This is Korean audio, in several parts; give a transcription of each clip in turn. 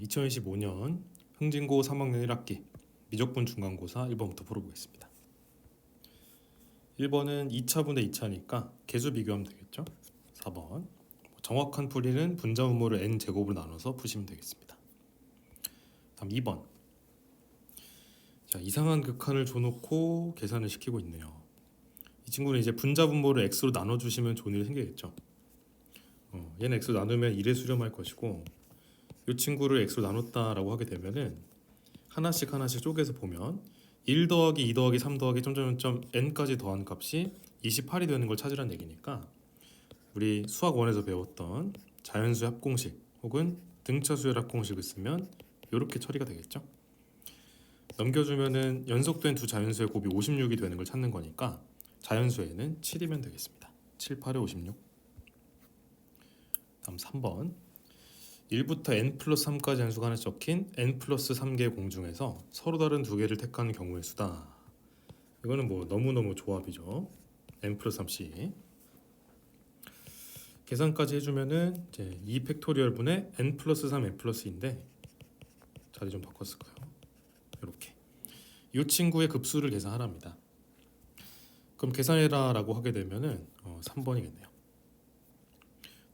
2025년 흥진고 3학년 1학기 미적분 중간고사 1번부터 풀어보겠습니다. 1번은 2차분의 2차니까 개수 비교하면 되겠죠. 4번 정확한 풀이는 분자 분모를 n제곱으로 나눠서 푸시면 되겠습니다. 다음 2번 이상한 극한을 줘놓고 계산을 시키고 있네요. 이 친구는 이제 분자 분모를 x로 나눠주시면 좋은 일이 생기겠죠. 얘는 x로 나누면 1에 수렴할 것이고 이 친구를 x로 나눴다라고 하게 되면은 하나씩 쪼개서 보면 1 더하기 2 더하기 3 더하기 점점점 n까지 더한 값이 28이 되는 걸 찾으라는 얘기니까 우리 수학 1에서 배웠던 자연수의 합공식 혹은 등차수열 합공식을 쓰면 이렇게 처리가 되겠죠. 넘겨주면은 연속된 두 자연수의 곱이 56이 되는 걸 찾는 거니까 자연수에는 7이면 되겠습니다. 7, 8에 56. 다음 3번 1부터 n 플러스 3까지 함수가 하나 적힌 n 플러스 3개의 공 중에서 서로 다른 두 개를 택하는 경우의 수다. 이거는 뭐 너무너무 조합이죠. n 플러스 3씩 계산까지 해주면은 이제 2 팩토리얼 분의 n 플러스 3 n 플러스인데 자리 좀 바꿨을까요? 이렇게 이 친구의 급수를 계산하랍니다. 그럼 계산해라 라고 하게 되면은 3번이겠네요.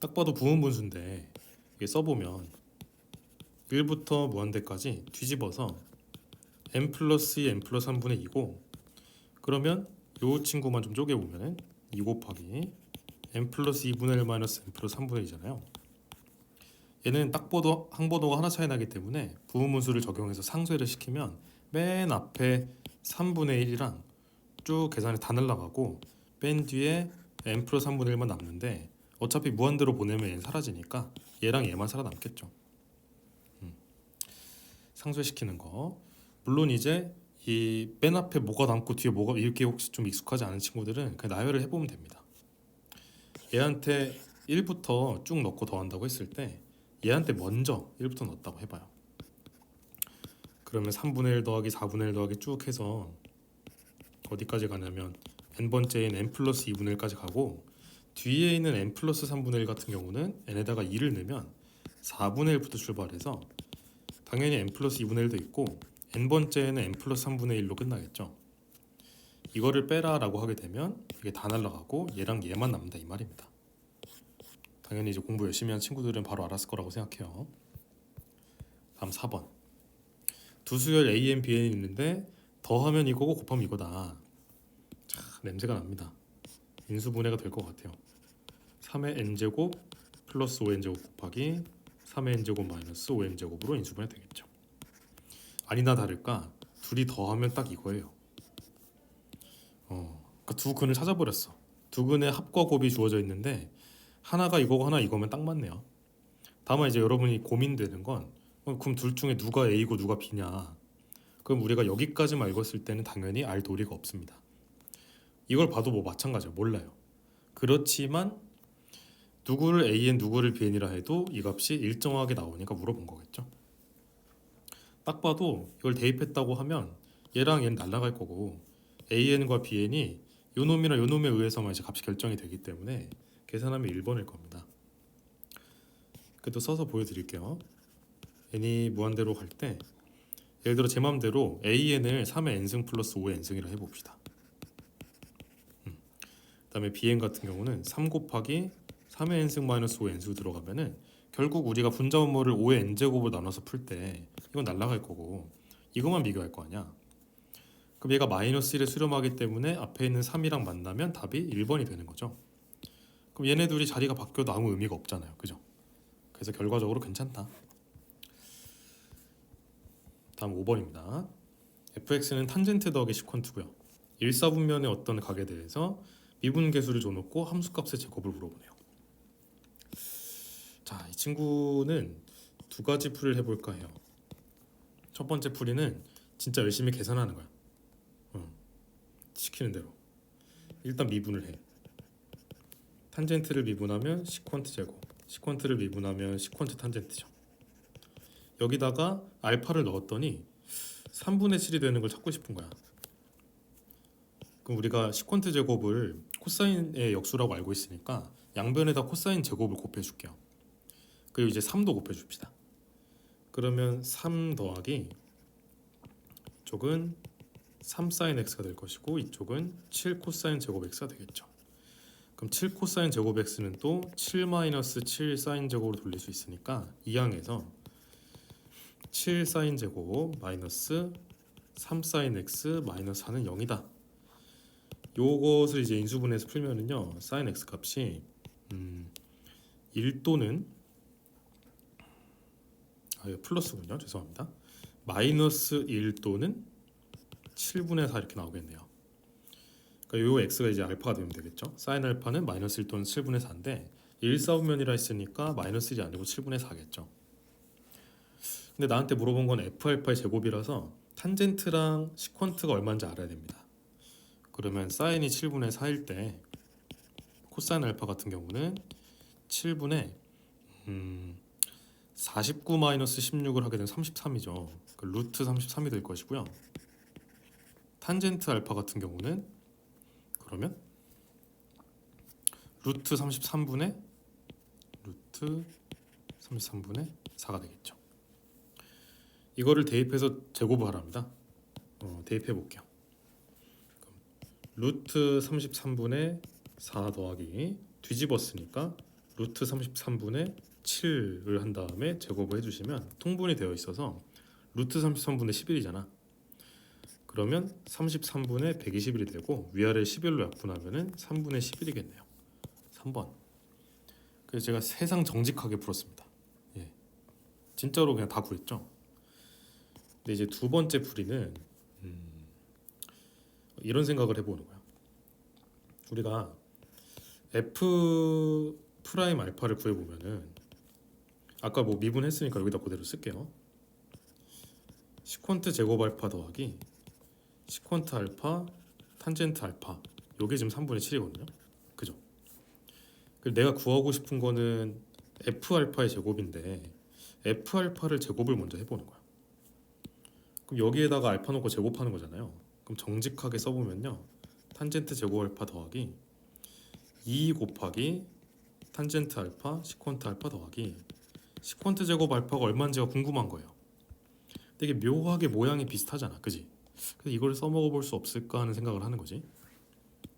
딱 봐도 부분분수인데 이게 써보면 1부터 무한대까지 뒤집어서 n 플러스 2 n 플러스 3분의 2고 그러면 이 친구만 좀 쪼개보면 2 곱하기 n 플러스 2분의 1 마이너스 n 플러스 3분의 2잖아요. 얘는 딱 봐도 항번호가 하나 차이 나기 때문에 부분분수를 적용해서 상쇄를 시키면 맨 앞에 3분의 1이랑 쭉 계산이 다 날라가고 맨 뒤에 n 플러스 3분의 1만 남는데 어차피 무한대로 보내면 얘는 사라지니까 얘랑 얘만 살아남겠죠. 상쇄시키는 거. 물론 이제 이 맨 앞에 뭐가 남고 뒤에 뭐가 이렇게 혹시 좀 익숙하지 않은 친구들은 그냥 나열을 해보면 됩니다. 얘한테 1부터 쭉 넣고 더한다고 했을 때 얘한테 먼저 1부터 넣었다고 해봐요. 그러면 3분의 1 더하기 4분의 1 더하기 쭉 해서 어디까지 가냐면 n번째인 n 플러스 2분의 1까지 가고 뒤에 있는 n 플러스 3분의 1 같은 경우는 n에다가 2를 넣으면 4분의 1부터 출발해서 당연히 n 플러스 2분의 1도 있고 n번째에는 n 플러스 3분의 1로 끝나겠죠. 이거를 빼라 라고 하게 되면 이게 다 날라가고 얘랑 얘만 남는다 이 말입니다. 당연히 이제 공부 열심히 한 친구들은 바로 알았을 거라고 생각해요. 다음 4번 두 수열 a, n, b, n 있는데 더하면 이거고 곱하면 이거다. 자, 냄새가 납니다. 인수분해가 될 것 같아요. 3의 n제곱 플러스 5n제곱 곱하기 3의 n제곱 마이너스 5n제곱으로 인수분해 되겠죠. 아니나 다를까 둘이 더하면 딱 이거예요. 그러니까 두 근을 찾아버렸어. 두 근의 합과 곱이 주어져 있는데 하나가 이거고 하나 이거면 딱 맞네요. 다만 이제 여러분이 고민되는 건 그럼 둘 중에 누가 A고 누가 B냐. 그럼 우리가 여기까지만 읽었을 때는 당연히 알 도리가 없습니다. 이걸 봐도 뭐 마찬가지예요. 몰라요. 그렇지만 누구를 AN 누구를 BN이라 해도 이 값이 일정하게 나오니까 물어본 거겠죠. 딱 봐도 이걸 대입했다고 하면 얘랑 얘는 날아갈 거고 AN과 BN이 요 놈이랑 요 놈에 의해서만 이제 값이 결정이 되기 때문에 계산하면 1번일 겁니다. 그래도 써서 보여드릴게요. n이 무한대로 갈 때 예를 들어 제 맘대로 AN을 3의 n승 플러스 5의 n승이라 해봅시다. 그 다음에 BN 같은 경우는 3 곱하기 3의 n승 마이너스 5의 n승 들어가면은 결국 우리가 분자 분모를 5의 n제곱으로 나눠서 풀 때 이건 날라갈 거고 이것만 비교할 거 아니야. 그럼 얘가 마이너스 1에 수렴하기 때문에 앞에 있는 3이랑 만나면 답이 1번이 되는 거죠. 그럼 얘네 둘이 자리가 바뀌어도 아무 의미가 없잖아요. 그죠? 그래서 결과적으로 괜찮다. 다음 5번입니다. fx는 탄젠트 더하기 시퀀트고요. 1사분면의 어떤 각에 대해서 미분계수를 줘놓고 함수값의 제곱을 물어보네요. 자, 이 친구는 두 가지 풀이를 해볼까 해요. 첫 번째 풀이는 진짜 열심히 계산하는 거야. 시키는 대로. 일단 미분을 해. 탄젠트를 미분하면 시퀀트 제곱, 시퀀트를 미분하면 시퀀트 탄젠트죠. 여기다가 알파를 넣었더니 3분의 7이 되는 걸 찾고 싶은 거야. 그럼 우리가 시퀀트 제곱을 코사인의 역수라고 알고 있으니까 양변에다 코사인 제곱을 곱해줄게요. 그리고 이제 3도 곱해줍시다. 그러면 3 더하기 이쪽은 3 사인 x가 될 것이고 이쪽은 7 코사인 제곱 x가 되겠죠. 그럼 7 코사인 제곱 x는 또 7 마이너스 7 사인 제곱으로 돌릴 수 있으니까 이 항에서 7 사인 제곱 마이너스 3 사인 x 마이너스 4는 0이다. 요것을 이제 인수분해해서 풀면은요 사인 x 값이 1 또는 이거 플러스군요. 죄송합니다. 마이너스 1 또는 7분의 4 이렇게 나오겠네요. 그러니까 요 x가 이제 알파가 되면 되겠죠. 사인 알파는 마이너스 1 또는 7분의 4인데 1사분면이라 했으니까 마이너스 1이 아니고 7분의 4겠죠. 근데 나한테 물어본 건 f 알파의 제곱이라서 탄젠트랑 시퀀트가 얼마인지 알아야 됩니다. 그러면 사인이 7분의 4일 때 코사인 알파 같은 경우는 7분의 49 마이너스 16을 하게 되면 33이죠. 그 루트 33이 될 것이고요. 탄젠트 알파 같은 경우는 그러면 루트 33분의 4가 되겠죠. 이거를 대입해서 제곱을 하랍니다. 대입해 볼게요. 루트 33분의 4 더하기 뒤집었으니까 루트 33분의 7을 한 다음에 제곱을 해주시면 통분이 되어 있어서 루트 33분의 11이잖아. 그러면 33분의 121이 되고 위아래 11로 약분하면은 3분의 11이겠네요. 3번. 그래서 제가 세상 정직하게 풀었습니다. 예, 진짜로 그냥 다 구했죠. 근데 이제 두 번째 풀이는 이런 생각을 해보는 거야. 우리가 f 프라임 알파를 구해보면은 아까 뭐 미분했으니까 여기다 그대로 쓸게요. 시퀀트 제곱 알파 더하기 시퀀트 알파 탄젠트 알파 요게 지금 3분의 7이거든요. 그죠? 그리고 내가 구하고 싶은 거는 f 알파의 제곱인데 f 알파를 제곱을 먼저 해보는 거야. 그럼 여기에다가 알파 놓고 제곱하는 거잖아요. 그럼 정직하게 써보면요 탄젠트 제곱 알파 더하기 2 곱하기 탄젠트 알파 시퀀트 알파 더하기 시퀀트 제곱 알파가 얼마인지가 궁금한 거예요. 근데 이게 묘하게 모양이 비슷하잖아, 그지? 그래서 이걸 써먹어 볼 수 없을까 하는 생각을 하는 거지.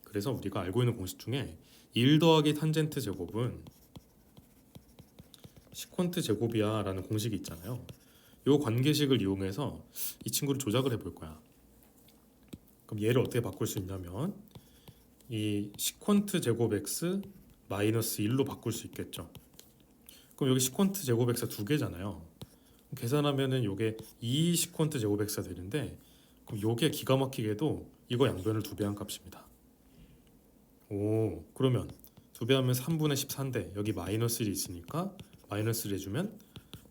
그래서 우리가 알고 있는 공식 중에 1 더하기 탄젠트 제곱은 시퀀트 제곱이야 라는 공식이 있잖아요. 이 관계식을 이용해서 이 친구를 조작을 해볼 거야. 그럼 얘를 어떻게 바꿀 수 있냐면 이 시퀀트 제곱 x 마이너스 1로 바꿀 수 있겠죠. 그럼 여기 시퀀트 제곱 x가 두 개잖아요. 계산하면은 요게 2 시퀀트 제곱 x가 되는데 그럼 요게 기가 막히게도 이거 양변을 2배 한 값입니다. 오, 그러면 2배 하면 3분의 14인데 여기 마이너스 1이 있으니까 마이너스 1 해주면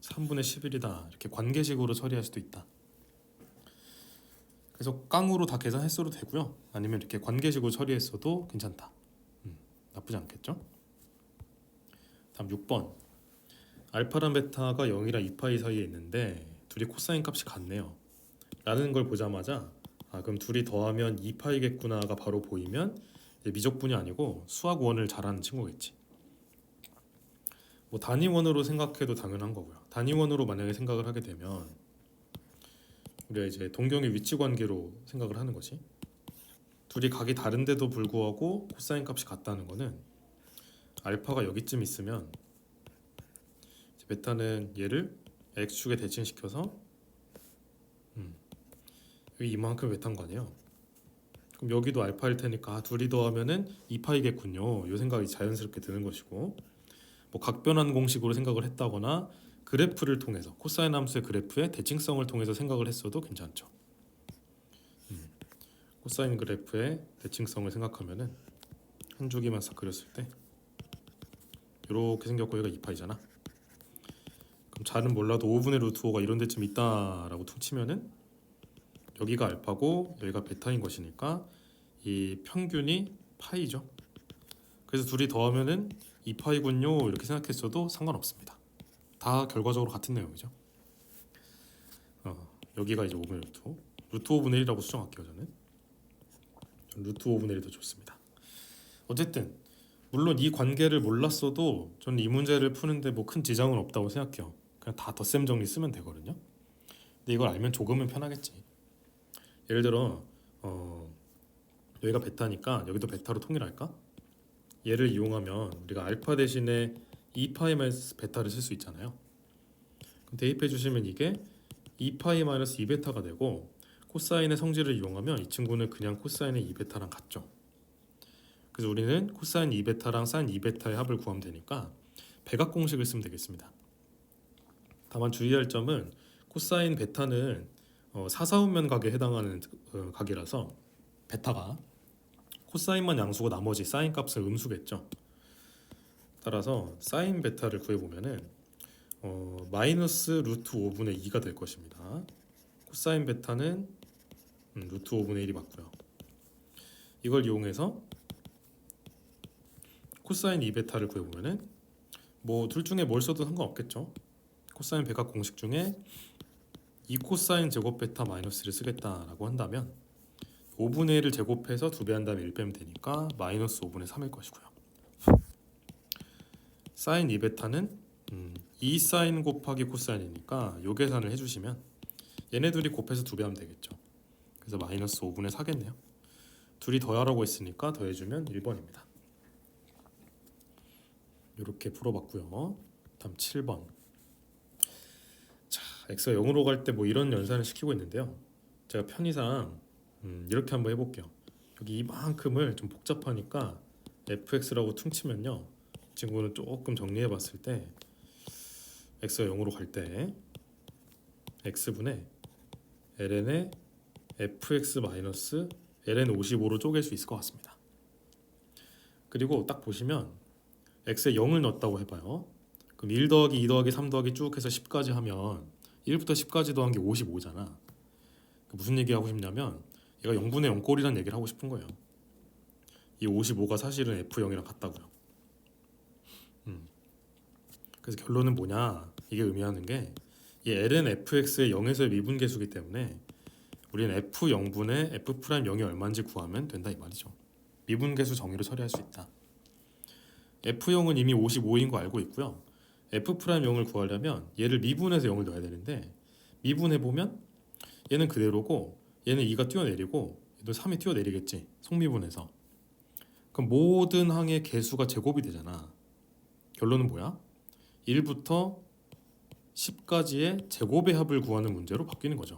3분의 11이다. 이렇게 관계식으로 처리할 수도 있다. 그래서 깡으로 다 계산했어도 되고요. 아니면 이렇게 관계식으로 처리했어도 괜찮다. 나쁘지 않겠죠? 다음 6번. 알파랑 베타가 0이랑 2파이 사이에 있는데 둘이 코사인 값이 같네요. 라는 걸 보자마자 그럼 둘이 더하면 2파이겠구나가 바로 보이면 이제 미적분이 아니고 수학 원을 잘하는 친구겠지. 뭐 단위원으로 생각해도 당연한 거고요. 단위원으로 만약에 생각을 하게 되면 우리가 이제 동경의 위치 관계로 생각을 하는 거지. 둘이 각이 다른데도 불구하고 코사인 값이 같다는 거는 알파가 여기쯤 있으면 베타는 얘를 x축에 대칭시켜서 여기 이만큼 베타인 거 아니에요. 그럼 여기도 알파일 테니까 둘이 더하면은 2파이겠군요. 이 생각이 자연스럽게 드는 것이고 뭐 각변환 공식으로 생각을 했다거나 그래프를 통해서 코사인 함수의 그래프의 대칭성을 통해서 생각을 했어도 괜찮죠. 코사인 그래프의 대칭성을 생각하면은 한 줄기만 싹 그렸을 때 이렇게 생겼고 얘가 2파이잖아. 그럼 잘은 몰라도 5분의 루트 5가 이런 데쯤 있다라고 툭 치면은 여기가 알파고 여기가 베타인 것이니까 이 평균이 파이죠. 그래서 둘이 더하면은 2파이군요 이렇게 생각했어도 상관없습니다. 다 결과적으로 같은 내용이죠. 여기가 이제 5분의 루트 5 루트 5분의 1이라고 수정할게요. 저는 루트 5분의 1도 좋습니다. 어쨌든 물론 이 관계를 몰랐어도 저는 이 문제를 푸는데 뭐 큰 지장은 없다고 생각해요. 그냥 다 덧셈 정리 쓰면 되거든요. 근데 이걸 알면 조금은 편하겠지. 예를 들어 여기가 베타니까 여기도 베타로 통일할까? 얘를 이용하면 우리가 알파 대신에 2파이 마이너스 베타를 쓸 수 있잖아요. 그럼 대입해 주시면 이게 2파이 마이너스 2베타가 되고 코사인의 성질을 이용하면 이 친구는 그냥 코사인의 2베타랑 같죠. 그래서 우리는 코사인 2베타랑 사인 2베타의 합을 구하면 되니까 백악 공식을 쓰면 되겠습니다. 다만 주의할 점은 코사인 베타는 사사분면 각에 해당하는 각이라서 베타가 코사인만 양수고 나머지 사인 값은 음수겠죠. 따라서 사인 베타를 구해보면은 마이너스 루트 5분의 2가 될 것입니다. 코사인 베타는 루트 5분의 1이 맞고요. 이걸 이용해서 코사인 2베타를 구해보면은 뭐 둘 중에 뭘 써도 상관없겠죠. 코사인 백악 공식 중에 2 코사인 제곱 베타 마이너스를 쓰겠다라고 한다면 5분의 1을 제곱해서 2배 한 다음에 1 빼면 되니까 마이너스 5분의 3일 것이고요. 사인 2베타는 2 사인 곱하기 코사인이니까 요 계산을 해주시면 얘네 둘이 곱해서 2배 하면 되겠죠. 그래서 마이너스 5분의 4겠네요. 둘이 더하라고 했으니까 더해주면 1번입니다. 이렇게 풀어봤고요. 다음 7번. 자, x가 0으로 갈 때 뭐 이런 연산을 시키고 있는데요. 제가 편의상 이렇게 한번 해볼게요. 여기 이만큼을 좀 복잡하니까 fx라고 퉁치면요. 이 친구는 조금 정리해봤을 때 x가 0으로 갈 때 x분의 ln의 fx 마이너스 ln 55로 쪼갤 수 있을 것 같습니다. 그리고 딱 보시면 x에 0을 넣었다고 해봐요. 그럼 1 더하기 2 더하기 3 더하기 쭉 해서 10까지 하면 1부터 10까지 더한 게 55잖아. 무슨 얘기하고 싶냐면 얘가 0분의 0 꼴이라는 얘기를 하고 싶은 거예요. 이 55가 사실은 f0이랑 같다고요. 그래서 결론은 뭐냐? 이게 의미하는 게 이 ln fx의 0에서의 미분계수기 때문에 우리는 f0분의 f'0이 얼마인지 구하면 된다 이 말이죠. 미분계수 정의로 처리할 수 있다. f0은 이미 55인 거 알고 있고요. f'0을 구하려면 얘를 미분해서 0을 넣어야 되는데 미분해보면 얘는 그대로고 얘는 2가 뛰어내리고 얘도 3이 뛰어내리겠지. 속미분해서. 그럼 모든 항의 개수가 제곱이 되잖아. 결론은 뭐야? 1부터 10까지의 제곱의 합을 구하는 문제로 바뀌는 거죠.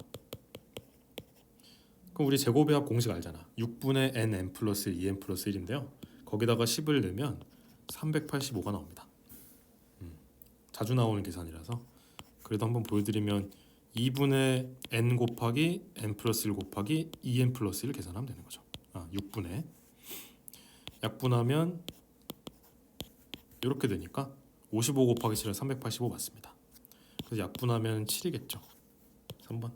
그럼 우리 제곱의 합 공식 알잖아. 6분의 n 플러스 2n 플러스 1인데요. 거기다가 10을 넣으면 385가 나옵니다. 자주 나오는 계산이라서 그래도 한번 보여드리면 2분의 n 곱하기 n 플러스 1 곱하기 2n 플러스 1 계산하면 되는 거죠. 6분의 약분하면 이렇게 되니까 55 곱하기 7은 385 맞습니다. 그래서 약분하면 7이겠죠. 3번.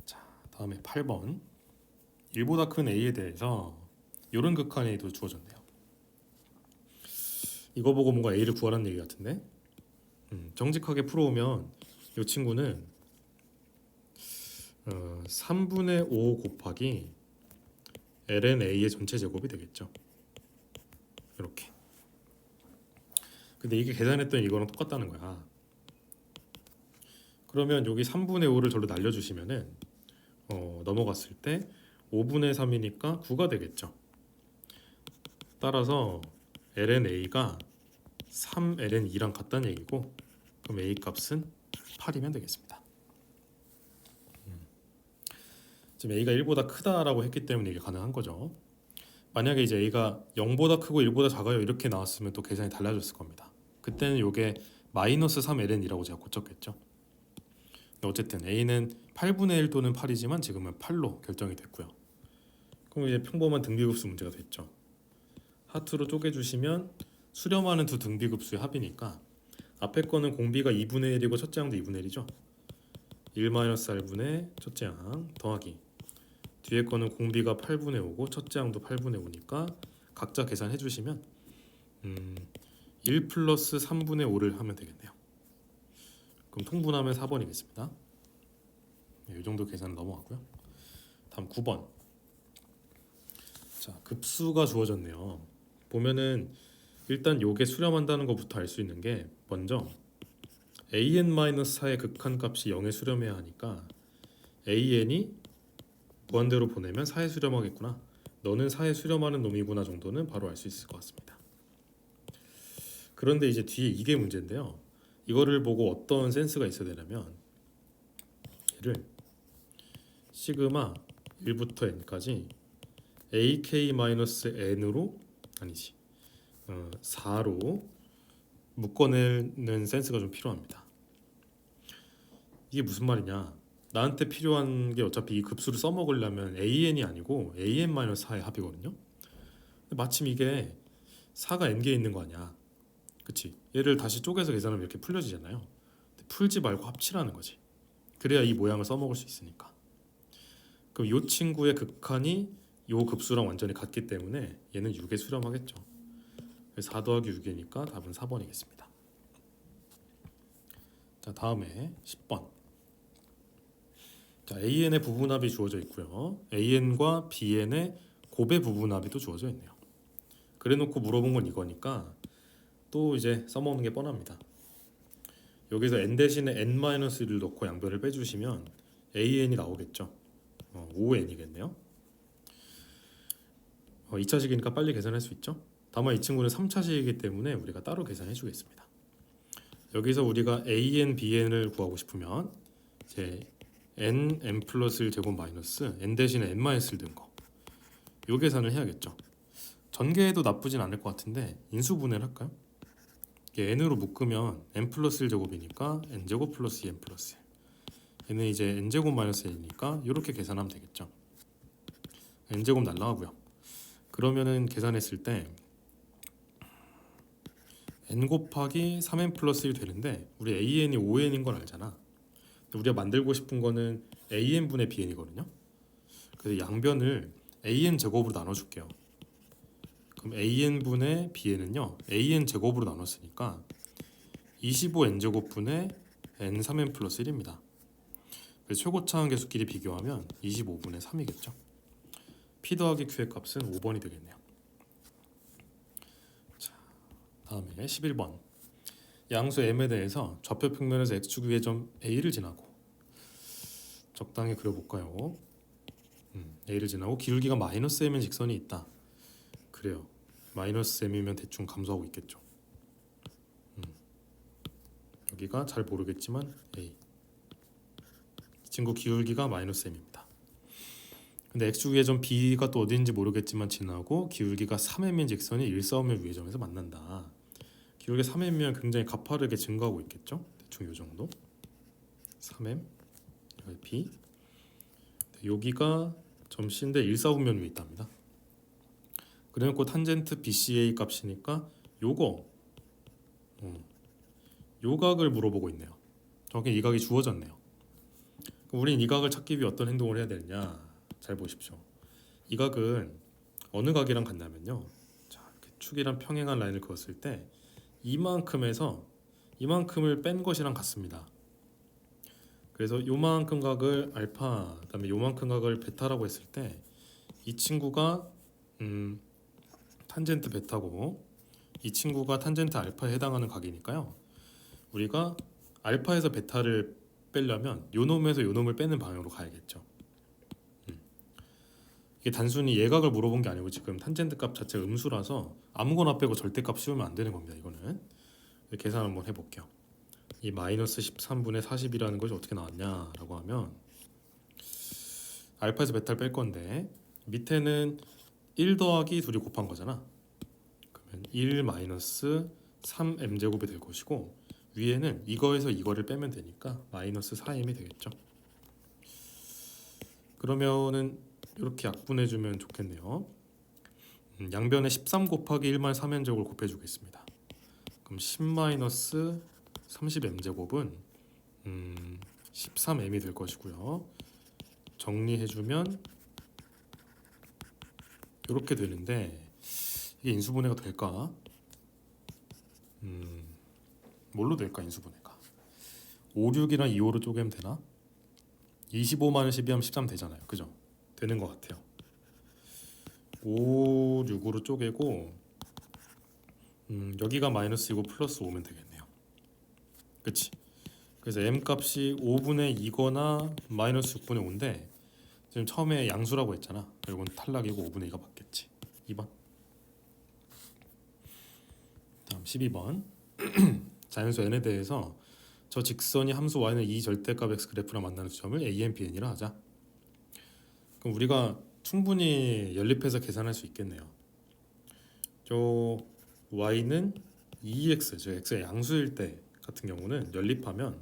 자, 다음에 8번. 1보다 큰 a에 대해서 이런 극한 a도 주어졌네요. 이거 보고 뭔가 a를 구하라는 얘기 같은데 정직하게 풀어오면 이 친구는 3분의 5 곱하기 ln a의 전체 제곱이 되겠죠. 이렇게. 근데 이게 계산했던 이거랑 똑같다는 거야. 그러면 여기 3분의 5를 절로 날려주시면은 넘어갔을 때 5분의 3이니까 9가 되겠죠. 따라서 ln a가 3ln 2랑 같다는 얘기고 그럼 a 값은 8이면 되겠습니다. 지금 a가 1보다 크다라고 했기 때문에 이게 가능한 거죠. 만약에 이제 a가 0보다 크고 1보다 작아요 이렇게 나왔으면 또 계산이 달라졌을 겁니다. 그때는 이게 마이너스 3ln이라고 제가 고쳤겠죠. 근데 어쨌든 a는 8분의 1 또는 8이지만 지금은 8로 결정이 됐고요. 그럼 이제 평범한 등비급수 문제가 됐죠. 하트로 쪼개주시면 수렴하는 두 등비급수의 합이니까 앞에 거는 공비가 2분의 1이고 첫째 항도 2분의 1이죠. 1-r분의 첫째 항 더하기 뒤에 거는 공비가 8분의 5고 첫째 항도 8분의 5니까 각자 계산해 주시면 1 플러스 3분의 5를 하면 되겠네요. 그럼 통분하면 4번이겠습니다. 이 정도 계산은 넘어가고요. 다음 9번. 자, 급수가 주어졌네요. 보면은 일단 요게 수렴한다는 것부터 알 수 있는 게 먼저 an-4의 극한값이 0에 수렴해야 하니까 an이 무한대로 보내면 4에 수렴하겠구나. 너는 4에 수렴하는 놈이구나 정도는 바로 알 수 있을 것 같습니다. 그런데 이제 뒤에 이게 문제인데요. 이거를 보고 어떤 센스가 있어야 되냐면 얘를 시그마 1부터 n까지 ak-n으로 아니지 4로 묶어내는 센스가 좀 필요합니다. 이게 무슨 말이냐? 나한테 필요한 게 어차피 이 급수를 써먹으려면 an이 아니고 an-4의 합이거든요. 근데 마침 이게 4가 n개에 있는 거 아니야. 그치? 얘를 다시 쪼개서 계산하면 이렇게 풀려지잖아요. 근데 풀지 말고 합치라는 거지. 그래야 이 모양을 써먹을 수 있으니까. 그럼 이 친구의 극한이 이 급수랑 완전히 같기 때문에 얘는 6에 수렴하겠죠. 4 더하기 6이니까 답은 4번이겠습니다. 자, 다음에 10번. 자, AN의 부분합이 주어져 있고요. AN과 BN의 곱의 부분합이 또 주어져 있네요. 그래놓고 물어본 건 이거니까 또 이제 써먹는 게 뻔합니다. 여기서 n 대신에 n-1을 넣고 양변을 빼주시면 AN이 나오겠죠. 5n이겠네요. 2차식이니까 빨리 계산할 수 있죠. 다만 이 친구는 3차식이기 때문에 우리가 따로 계산해 주겠습니다. 여기서 우리가 AN, BN을 구하고 싶으면 이제 n, n 플러스 1 제곱 마이너스 n 대신에 n-1을 든 거, 요 계산을 해야겠죠. 전개해도 나쁘진 않을 것 같은데 인수분해를 할까요? 이게 n으로 묶으면 n 플러스 1 제곱이니까 n 제곱 플러스 2n 플러스 1. 얘는 이제 n 제곱 마이너스 1이니까 이렇게 계산하면 되겠죠. n 제곱 날라가고요. 그러면은 계산했을 때 n 곱하기 3n 플러스 1 되는데 우리 an이 5n인 걸 알잖아. 우리가 만들고 싶은 거는 an분의 bn이거든요. 그래서 양변을 an 제곱으로 나눠줄게요. 그럼 an분의 bn은요 an 제곱으로 나눴으니까 25n 제곱분의 n 3n 플러스 1입니다. 그래서 최고차항 계수끼리 비교하면 25분의 3이겠죠. p 더하기 q의 값은 5번이 되겠네요. 자, 다음에 11번. 양수 m에 대해서 좌표 평면에서 x축 위의 점 a를 지나고 적당히 그려볼까요? a를 지나고 기울기가 마이너스 m인 직선이 있다. 그래요. 마이너스 m이면 대충 감소하고 있겠죠. 여기가 잘 모르겠지만 a. 이 친구 기울기가 마이너스 m입니다. 근데 x축 위의 점 b가 또 어딘지 모르겠지만 지나고 기울기가 3m인 직선이 일사오면 위의 점에서 만난다. 기울기가 3m면 굉장히 가파르게 증가하고 있겠죠. 대충 이 정도. 3m b. 여기가 점 C인데 일사분면 위에 있답니다. 그래놓고 탄젠트 BCA 값이니까 요거 요 각을 물어보고 있네요. 정확히 이 각이 주어졌네요. 우린 이 각을 찾기 위해 어떤 행동을 해야 되느냐. 잘 보십시오. 이 각은 어느 각이랑 같냐면요. 자, 이렇게 축이랑 평행한 라인을 그었을 때 이만큼에서 이만큼을 뺀 것이랑 같습니다. 그래서 요만큼 각을 알파, 그다음에 요만큼 각을 베타라고 했을 때 이 친구가 탄젠트 베타고 이 친구가 탄젠트 알파에 해당하는 각이니까요. 우리가 알파에서 베타를 빼려면 요 놈에서 요 놈을 빼는 방향으로 가야겠죠. 이게 단순히 예각을 물어본 게 아니고 지금 탄젠트 값 자체가 음수라서 아무거나 빼고 절대값 씌우면 안 되는 겁니다. 이거는 계산 한번 해볼게요. 이 마이너스 13분의 40이라는 것이 어떻게 나왔냐라고 하면 알파에서 베타를 뺄 건데 밑에는 1 더하기 둘이 곱한 거잖아. 그러면 1 마이너스 3m제곱이 될 것이고 위에는 이거에서 이거를 빼면 되니까 마이너스 4m이 되겠죠. 그러면은 이렇게 약분해주면 좋겠네요. 양변에 13 곱하기 1만 3n제곱을 곱해주겠습니다. 그럼 10 마이너스 30m제곱은 13m이 될 것이고요. 정리해주면 이렇게 되는데 이게 인수분해가 될까? 뭘로 될까 인수분해가? 5, 6이랑 2, 5로 쪼개면 되나? 25만을 12하면 13 되잖아요. 그죠? 되는 것 같아요. 5, 6으로 쪼개고 여기가 마이너스이고 플러스 5면 되겠네요. 그치? 그래서 m 값이 5분의 2거나 마이너스 6분의 5인데 지금 처음에 양수라고 했잖아. 이건 탈락이고 5분의 2가 맞겠지. 2번. 다음 12번. 자연수 n에 대해서 저 직선이 함수 y는 이 절대값 x 그래프랑 만나는 지점을 a, n, b, n이라 하자. 그럼 우리가 충분히 연립해서 계산할 수 있겠네요. 저 y는 2x, 저 x가 양수일 때 같은 경우는 연립하면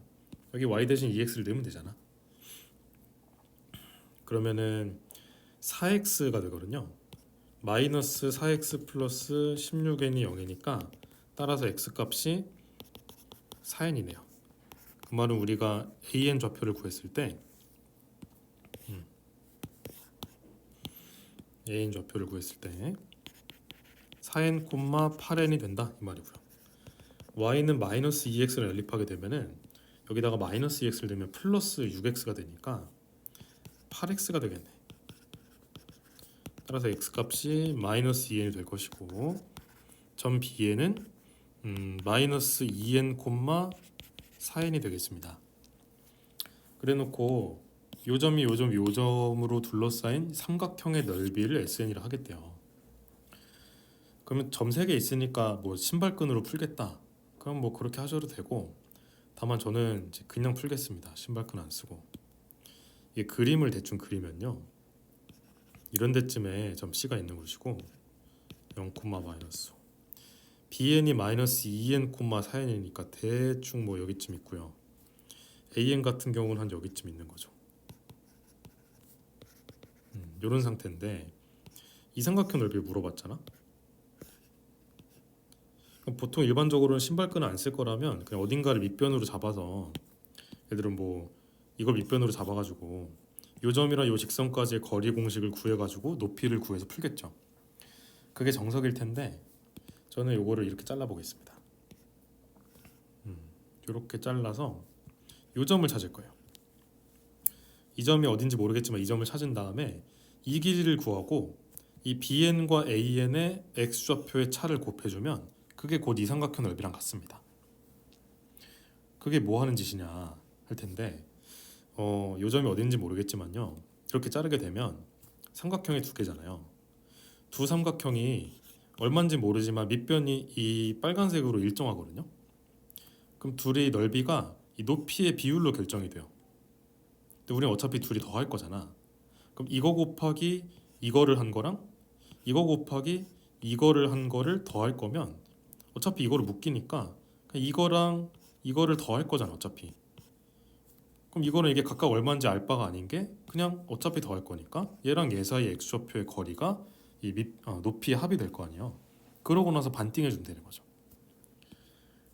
여기 y 대신 2x를 넣으면 되잖아. 그러면은 4x가 되거든요. 마이너스 4x 플러스 16n이 0이니까 따라서 x 값이 4n이네요. 그 말은 우리가 an 좌표를 구했을 때 an 좌표를 구했을 때 4n, 8n이 된다 이 말이고요. y는 마이너스 2x를 연립하게 되면은 여기다가 마이너스 2x를 넣으면 플러스 6x가 되니까 8x가 되겠네. 따라서 x 값이 마이너스 2n이 될 것이고 점 b에는 마이너스 2n, 4n이 되겠습니다. 그래놓고 요점이 요점 요점으로 둘러싸인 삼각형의 넓이를 SN이라 하겠대요. 그러면 점 3개 있으니까 뭐 신발끈으로 풀겠다. 그럼 뭐 그렇게 하셔도 되고 다만 저는 이제 그냥 풀겠습니다. 신발끈 안 쓰고. 이 그림을 대충 그리면요. 이런 데쯤에 점 C가 있는 것이고 0, 마이너스 5. BN이 마이너스 2N, 4N이니까 대충 뭐 여기쯤 있고요. AN 같은 경우는 한 여기쯤 있는 거죠. 이런 상태인데 이 삼각형 넓이를 물어봤잖아. 보통 일반적으로는 신발끈을 안 쓸 거라면 그냥 어딘가를 밑변으로 잡아서 얘들은 뭐 이걸 밑변으로 잡아가지고 요 점이랑 요 직선까지의 거리 공식을 구해가지고 높이를 구해서 풀겠죠. 그게 정석일 텐데 저는 요거를 이렇게 잘라보겠습니다. 이렇게 잘라서 요 점을 찾을 거예요. 이 점이 어딘지 모르겠지만 이 점을 찾은 다음에 이 길이를 구하고 이 BN과 AN의 x좌표의 차를 곱해주면 그게 곧 이 삼각형 넓이랑 같습니다. 그게 뭐 하는 짓이냐 할 텐데 요 점이 어딘지 모르겠지만요. 이렇게 자르게 되면 삼각형이 두 개잖아요. 두 삼각형이 얼마인지 모르지만 밑변이 이 빨간색으로 일정하거든요. 그럼 둘의 넓이가 이 높이의 비율로 결정이 돼요. 근데 우리는 어차피 둘이 더할 거잖아. 그럼 이거 곱하기 이거를 한 거랑 이거 곱하기 이거를 한 거를 더할 거면 어차피 이거를 묶이니까 이거랑 이거를 더할 거잖아 어차피. 그럼 이거는 이게 각각 얼마인지 알 바가 아닌 게 그냥 어차피 더할 거니까 얘랑 얘 사이 x좌표의 거리가 이 높이의 합이 될 거 아니에요. 그러고 나서 반띵해 주면 되는 거죠.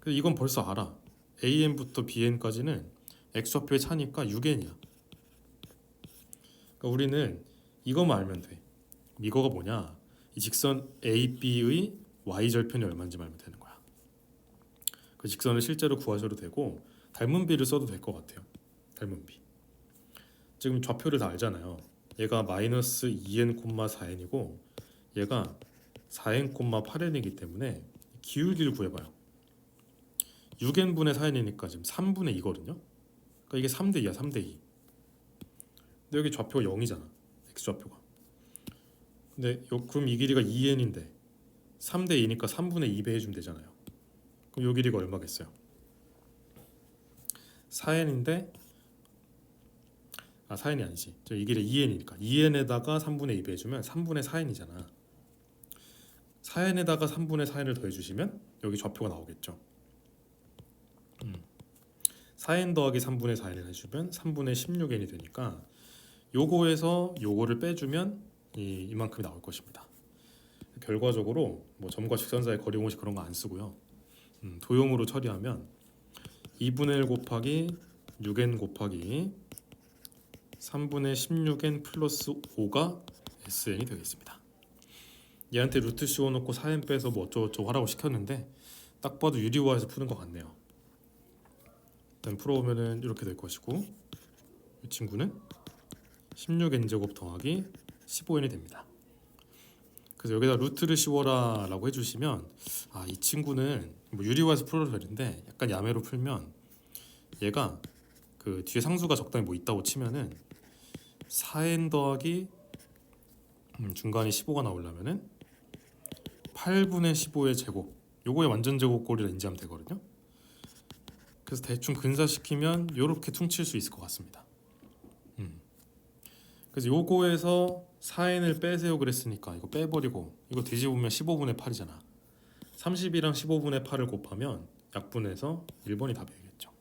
그래서 이건 벌써 알아. AN부터 BN까지는 x좌표의 차니까 6n이야. 그러니까 우리는 이거만 알면 돼. 이거가 뭐냐? 이 직선 AB의 y절편이 얼마인지 알면 되는 거야. 그 직선을 실제로 구하셔도 되고 닮은 비를 써도 될 것 같아요. 닮은 비. 지금 좌표를 다 알잖아요. 얘가 마이너스 2n, 4n이고 얘가 4n, 8n이기 때문에 기울기를 구해봐요. 6n분의 4n이니까 지금 3분의 2거든요. 그러니까 이게 3대 2야. 3대 2. 근데 여기 좌표가 0이잖아. x좌표가. 근데 그럼 이 길이가 2n인데 3대 2니까 3분의 2배 해주면 되잖아요. 그럼 이 길이가 얼마겠어요? 4n인데 4n이 아니지. 이 길이 2n이니까 2n에다가 3분의 2배 해주면 3분의 4n이잖아. 4n에다가 3분의 4n을 더해주시면 여기 좌표가 나오겠죠. 4n 더하기 3분의 4n을 해주면 3분의 16n이 되니까 요거에서 요거를 빼주면 이만큼이 나올 것입니다. 결과적으로 뭐 점과 직선 사이 거리 공식 그런 거 안 쓰고요. 도형으로 처리하면 2분의 1 곱하기 6n 곱하기 3분의 16n 플러스 5가 SN이 되겠습니다. 얘한테 루트 씌워놓고 4n 빼서 뭐 어쩌고저쩌고 하라고 시켰는데 딱 봐도 유리화해서 푸는 것 같네요. 일단 풀어보면은 이렇게 될 것이고 이 친구는 16n 제곱 더하기 15n이 됩니다. 그래서 여기다 루트를 씌워라 라고 해주시면 이 친구는 뭐 유리화에서 풀어도 되는데 약간 야매로 풀면 얘가 그 뒤에 상수가 적당히 뭐 있다고 치면은 4n 더하기 중간이 15가 나오려면은 8분의 15의 제곱, 요거의 완전 제곱꼴이라 인지하면 되거든요. 그래서 대충 근사시키면 요렇게 퉁칠 수 있을 것 같습니다. 그래서 요거에서 4n을 빼세요 그랬으니까 이거 빼버리고 이거 뒤집으면 15분의 8이잖아. 30이랑 15분의 8을 곱하면 약분해서 1번이 답이겠죠.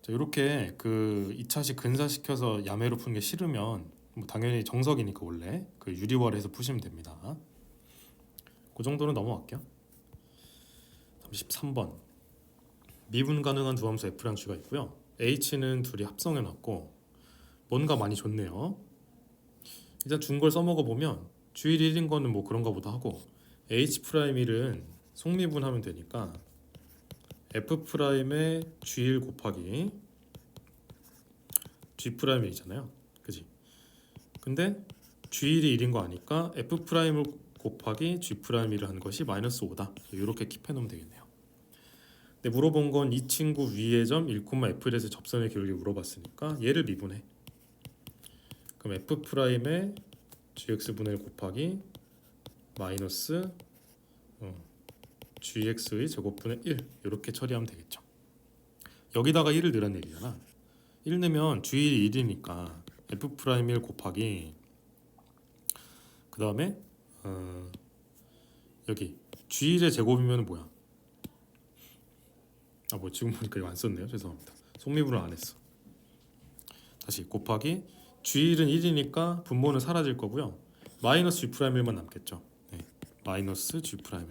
자, 이렇게 그 2차식 근사시켜서 야매로 푸는 게 싫으면 뭐 당연히 정석이니까 원래 그 유리화를 해서 푸시면 됩니다. 그 정도는 넘어갈게요. 13번 미분 가능한 두 함수 F랑 G가 있고요. H는 둘이 합성해 놨고 뭔가 많이 좋네요. 일단 준 걸 써먹어 보면 G1 1인 거는 뭐 그런가 보다 하고 H'1은 속미분하면 되니까 F'의 G1 곱하기 G'1이잖아요. 그지? 근데 G1이 1인 거 아니까 F'을 곱하기 G'1을 한 것이 마이너스 5다. 이렇게 킵해 놓으면 되겠네요. 근데 물어본 건 이 친구 위의 점 1,F'에서 접선의 기울기 물어봤으니까 얘를 미분해. 그럼 F'의 gx분의 1 곱하기 마이너스 gx의 제곱분의 1 이렇게 처리하면 되겠죠. 여기다가 1을 넣으란 얘기잖아. 1 넣으면 g1이 1이니까 F'1 곱하기 그 다음에 여기 g1의 제곱이면 뭐야? 뭐 지금 보니까 이거 안 썼네요. 죄송합니다. 속미분을 안 했어. 다시 곱하기 G1은 1이니까 분모는 사라질 거고요. 마이너스 G'1만 남겠죠. 네, 마이너스 G'1만.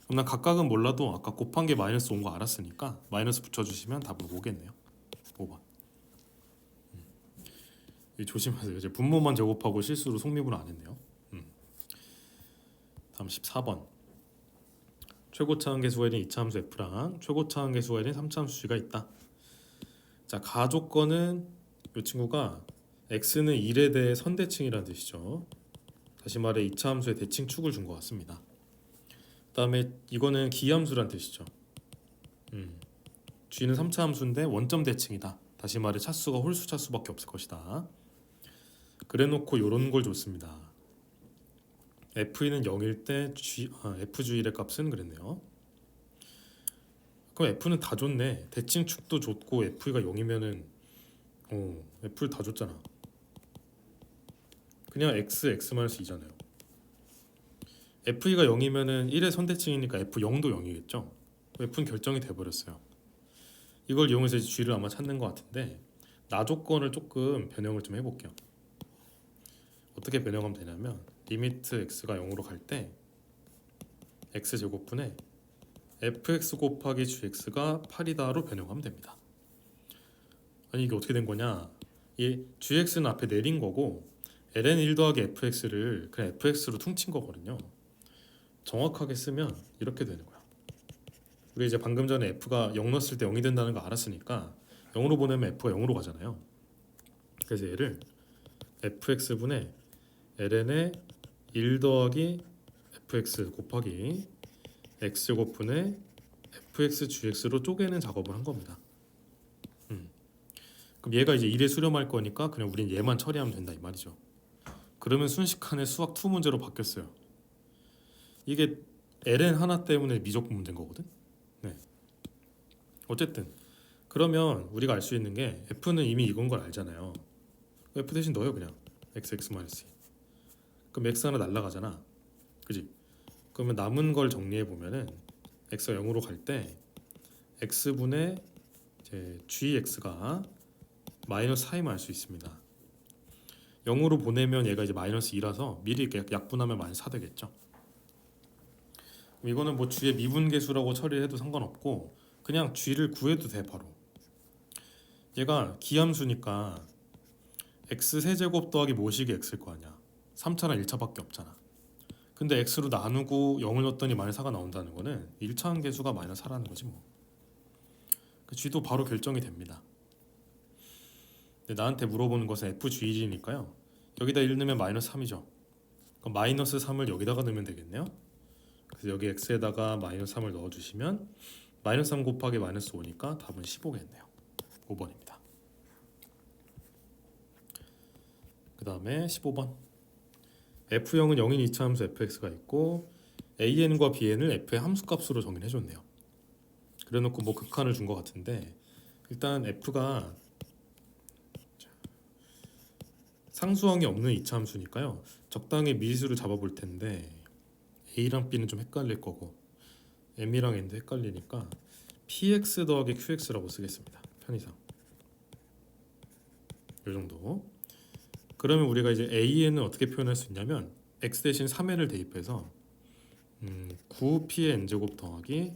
그럼 난 각각은 몰라도 아까 곱한 게 마이너스 온 거 알았으니까 마이너스 붙여주시면 답은 5겠네요. 5번. 조심하세요. 이제 분모만 제곱하고 실수로 속미분을 안 했네요. 다음 14번. 최고차 함계수가 있는 2차 함수 F랑 최고차 함계수가 있는 3차 함수 G가 있다. 자, 가조건은 이 친구가 x는 1에 대해 선대칭이라는 뜻이죠. 다시 말해 2차 함수의 대칭축을 준 것 같습니다. 그 다음에 이거는 기함수란 뜻이죠. g는 3차 함수인데 원점 대칭이다. 다시 말해 차수가 홀수 차수밖에 없을 것이다. 그래놓고 이런 걸 줬습니다. f는 0일 때 fg의 값은 그랬네요. 그럼 f는 다 줬네. 대칭축도 줬고 f가 0이면은 f를 다 줬잖아. 그냥 x-2잖아요. f가 0이면은 1의 선대칭이니까 f0도 0이겠죠. f는 결정이 돼버렸어요. 이걸 이용해서 g를 아마 찾는 것 같은데 나 조건을 조금 변형을 좀 해볼게요. 어떻게 변형하면 되냐면 리미트 x가 0으로 갈 때 x제곱분에 fx 곱하기 gx가 8이다로 변형하면 됩니다. 아니 이게 어떻게 된 거냐, 이 gx는 앞에 내린 거고 ln 1 더하기 fx를 그냥 fx로 퉁친 거거든요. 정확하게 쓰면 이렇게 되는 거야. 우리 이제 방금 전에 f가 0 넣었을 때 0이 된다는 거 알았으니까 0으로 보내면 f가 0으로 가잖아요. 그래서 얘를 fx분의 ln의 1 더하기 fx 곱하기 x제곱분의 fx gx로 쪼개는 작업을 한 겁니다. 그럼 얘가 이제 1에 수렴할 거니까 그냥 우린 얘만 처리하면 된다 이 말이죠. 그러면 순식간에 수학 2 문제로 바뀌었어요. 이게 ln 하나 때문에 미적분 문제인 거거든. 네. 어쨌든 그러면 우리가 알 수 있는 게 f는 이미 이건 걸 알잖아요. f 대신 넣어요 그냥 x-2. 그럼 x 하나 날라가잖아. 그지? 그러면 남은 걸 정리해 보면은 x가 0으로 갈 때 x분의 이제 gx가 마이너스 4임을 알 수 있습니다. 0으로 보내면 얘가 이제 마이너스 2라서 미리 약분하면 마이너스 4 되겠죠. 이거는 뭐 g의 미분계수라고 처리해도 상관없고 그냥 g를 구해도 돼 바로. 얘가 기함수니까 x 세제곱 더하기 모식이 x일 거 아니야. 3차랑 1차밖에 없잖아. 근데 x로 나누고 0을 넣었더니 마이너스 4가 나온다는 거는 1차 함계수가 마이너스 4라는 거지 뭐. 그 g도 바로 결정이 됩니다. 근데 나한테 물어보는 것은 fg1이니까요. 여기다 1 넣으면 마이너스 3이죠. 그럼 마이너스 3을 여기다가 넣으면 되겠네요. 그래서 여기 x에다가 마이너스 3을 넣어주시면 마이너스 3 곱하기 마이너스 5니까 답은 15겠네요. 5번입니다. 그 다음에 15번 f형은 0인 이차함수 fx가 있고 an과 bn을 f의 함수값으로 정의를 해줬네요. 그래놓고 뭐 극한을 준 것 같은데 일단 f가 상수항이 없는 이차함수니까요. 적당히 미지수를 잡아볼 텐데 a랑 b는 좀 헷갈릴 거고 m이랑 n도 헷갈리니까 px 더하기 qx라고 쓰겠습니다. 편의상 이 정도. 그러면 우리가 이제 an은 어떻게 표현할 수 있냐면 x 대신 3n을 대입해서 9p의 n제곱 더하기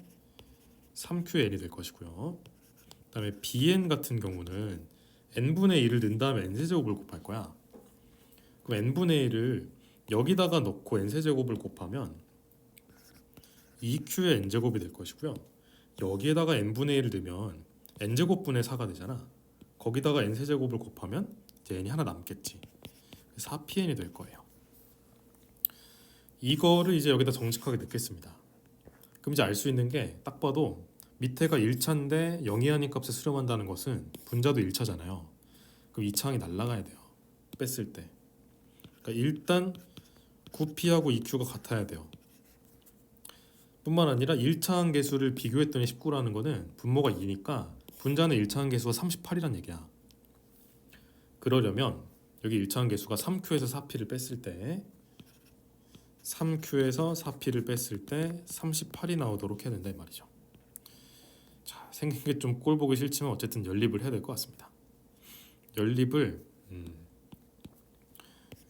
3qn이 될 것이고요. 그 다음에 bn 같은 경우는 n분의 1을 넣은 다음에 n세제곱을 곱할 거야. 그럼 n분의 1을 여기다가 넣고 n세제곱을 곱하면 2q의 n제곱이 될 것이고요. 여기에다가 n분의 1을 넣으면 n제곱분의 4가 되잖아. 거기다가 n세제곱을 곱하면 이제 n이 하나 남겠지. 4pn이 될 거예요. 이거를 이제 여기다 정직하게 넣겠습니다. 그럼 이제 알 수 있는 게 딱 봐도 밑에가 1차인데 0이 아닌 값에 수렴한다는 것은 분자도 1차잖아요. 그럼 2차항이 날아가야 돼요. 뺐을 때. 그러니까 일단 9p하고 2q가 같아야 돼요. 뿐만 아니라 1차항 계수를 비교했더니 19라는 거는 분모가 2니까 분자는 1차항 계수가 38이란 얘기야. 그러려면 여기 1차항 계수가 3q에서 4p를 뺐을 때 3q에서 4p를 뺐을 때 38이 나오도록 해야 된다 이 말이죠. 자, 생긴 게 좀 꼴 보기 싫지만 어쨌든 연립을 해야 될 것 같습니다. 연립을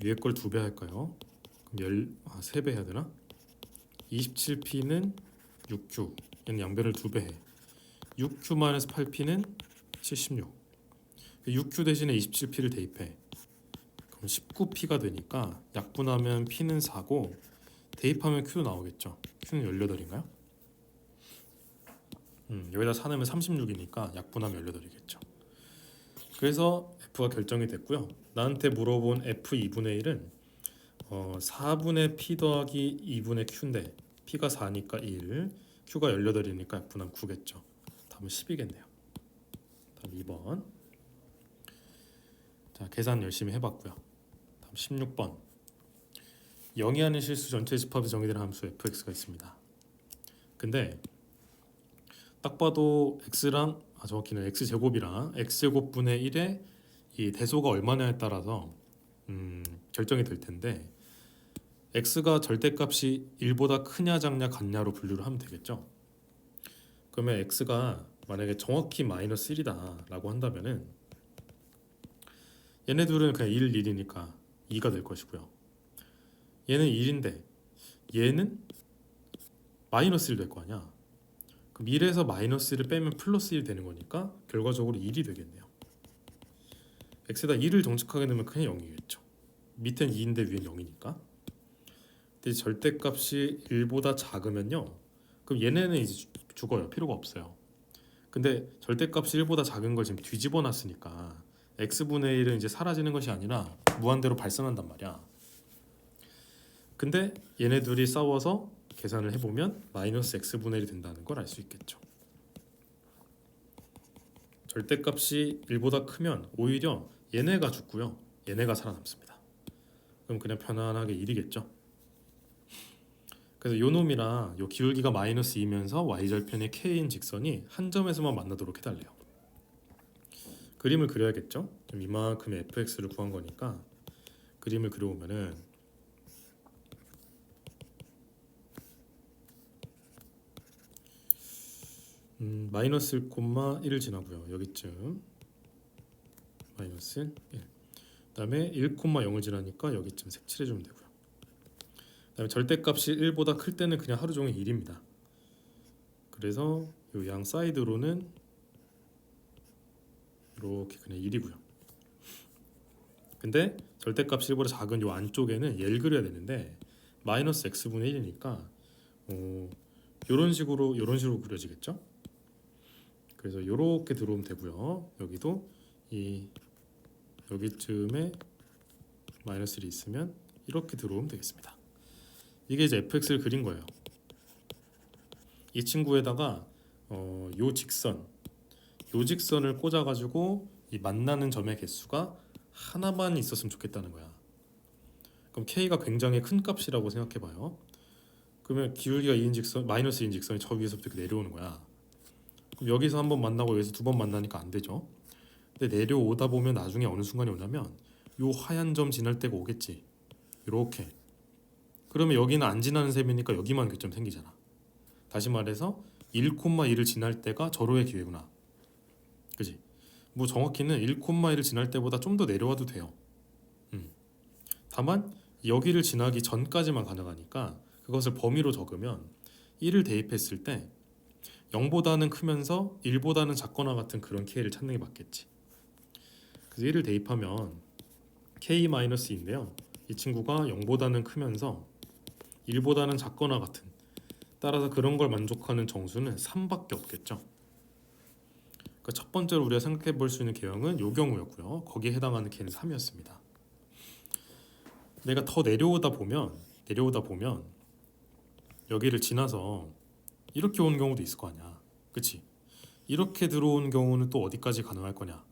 위에 걸 2배 할까요? 그럼 3배 해야 되나? 27p는 6q 얘는 양변을 2배 해. 6q-8p는 76. 6q 대신에 27p를 대입해. 그럼 19p가 되니까 약분하면 p는 4고 대입하면 q도 나오겠죠. q는 18인가요? 여기다 4 넣으면 36이니까 약분하면 18이겠죠. 그래서 f가 결정이 됐고요. 나한테 물어본 f2분의 1은 4분의 p 더하기 2분의 q인데 p가 4니까 1, q가 18이니까 약분하면 9겠죠. 답은 10이겠네요. 다음 2번. 자, 계산 열심히 해봤고요. 다음 16번. 0이 아닌 실수 전체 집합에 정의되는 함수 fx가 있습니다. 근데 딱 봐도 x랑 정확히는 x제곱이랑 x제곱분의 1의 이 대소가 얼마냐에 따라서 결정이 될 텐데 x가 절대값이 1보다 크냐 작냐 같냐로 분류를 하면 되겠죠. 그러면 x가 만약에 정확히 마이너스 1이다 라고 한다면은 얘네 둘은 그냥 1, 1이니까 2가 될 것이고요. 얘는 1인데 얘는 마이너스 1 될 거 아니야. 그럼 1에서 마이너스 1을 빼면 플러스 1 되는 거니까 결과적으로 1이 되겠네요. x에다 1을 정직하게 넣으면 그냥 0이겠죠. 밑엔 2인데 위엔 0이니까. 근데 절대값이 1보다 작으면요. 그럼 얘네는 이제 죽어요. 필요가 없어요. 근데 절대값이 1보다 작은 걸 지금 뒤집어 놨으니까 x분의 1은 이제 사라지는 것이 아니라 무한대로 발생한단 말이야. 근데 얘네 둘이 싸워서 계산을 해보면 마이너스 x분의 1이 된다는 걸 알 수 있겠죠. 절대값이 1보다 크면 오히려 얘네가 죽고요. 얘네가 살아남습니다. 그럼 그냥 편안하게 1이겠죠. 그래서 요 놈이랑 요 기울기가 마이너스 2면서 y절편의 k인 직선이 한 점에서만 만나도록 해달래요. 그림을 그려야겠죠. 그럼 이만큼의 fx를 구한 거니까 그림을 그려오면은 마이너스 1,1을 지나고요. 여기쯤 마이너스 1. 그다음에 1,0을 지나니까 여기쯤 색칠해주면 되고요. 그다음에 절대값이 1보다 클 때는 그냥 하루 종일 1입니다. 그래서 요 양 사이드로는 이렇게 그냥 1이고요. 근데 절대값이 1보다 작은 요 안쪽에는 얘를 그려야 되는데 마이너스 x분의 1이니까 요런 식으로 그려지겠죠. 그래서 이렇게 들어오면 되고요. 여기도 여기쯤에 마이너스 1이 있으면 이렇게 들어오면 되겠습니다. 이게 이제 fx를 그린 거예요. 이 친구에다가 요 직선을 꽂아가지고 이 만나는 점의 개수가 하나만 있었으면 좋겠다는 거야. 그럼 k가 굉장히 큰 값이라고 생각해봐요. 그러면 기울기가 2인 직선, 마이너스 2인 직선이 저 위에서부터 이렇게 내려오는 거야. 그럼 여기서 한 번 만나고 여기서 두 번 만나니까 안 되죠. 근데 내려오다 보면 나중에 어느 순간이 오냐면 요 하얀 점 지날 때가 오겠지. 이렇게. 그러면 여기는 안 지나는 셈이니까 여기만 교점 생기잖아. 다시 말해서 1,1을 지날 때가 절호의 기회구나. 그지? 뭐 정확히는 1,1을 지날 때보다 좀 더 내려와도 돼요. 다만 여기를 지나기 전까지만 가능하니까 그것을 범위로 적으면 1을 대입했을 때 0보다는 크면서 1보다는 작거나 같은 그런 k를 찾는 게 맞겠지. 그래서 1을 대입하면 k-인데요. 이 친구가 0보다는 크면서 1보다는 작거나 같은, 따라서 그런 걸 만족하는 정수는 3밖에 없겠죠. 그러니까 첫 번째로 우리가 생각해 볼 수 있는 개형은 이 경우였고요. 거기에 해당하는 k는 3이었습니다. 내가 더 내려오다 보면 여기를 지나서 이렇게 오는 경우도 있을 거 아니야. 그치? 이렇게 들어온 경우는 또 어디까지 가능할 거냐?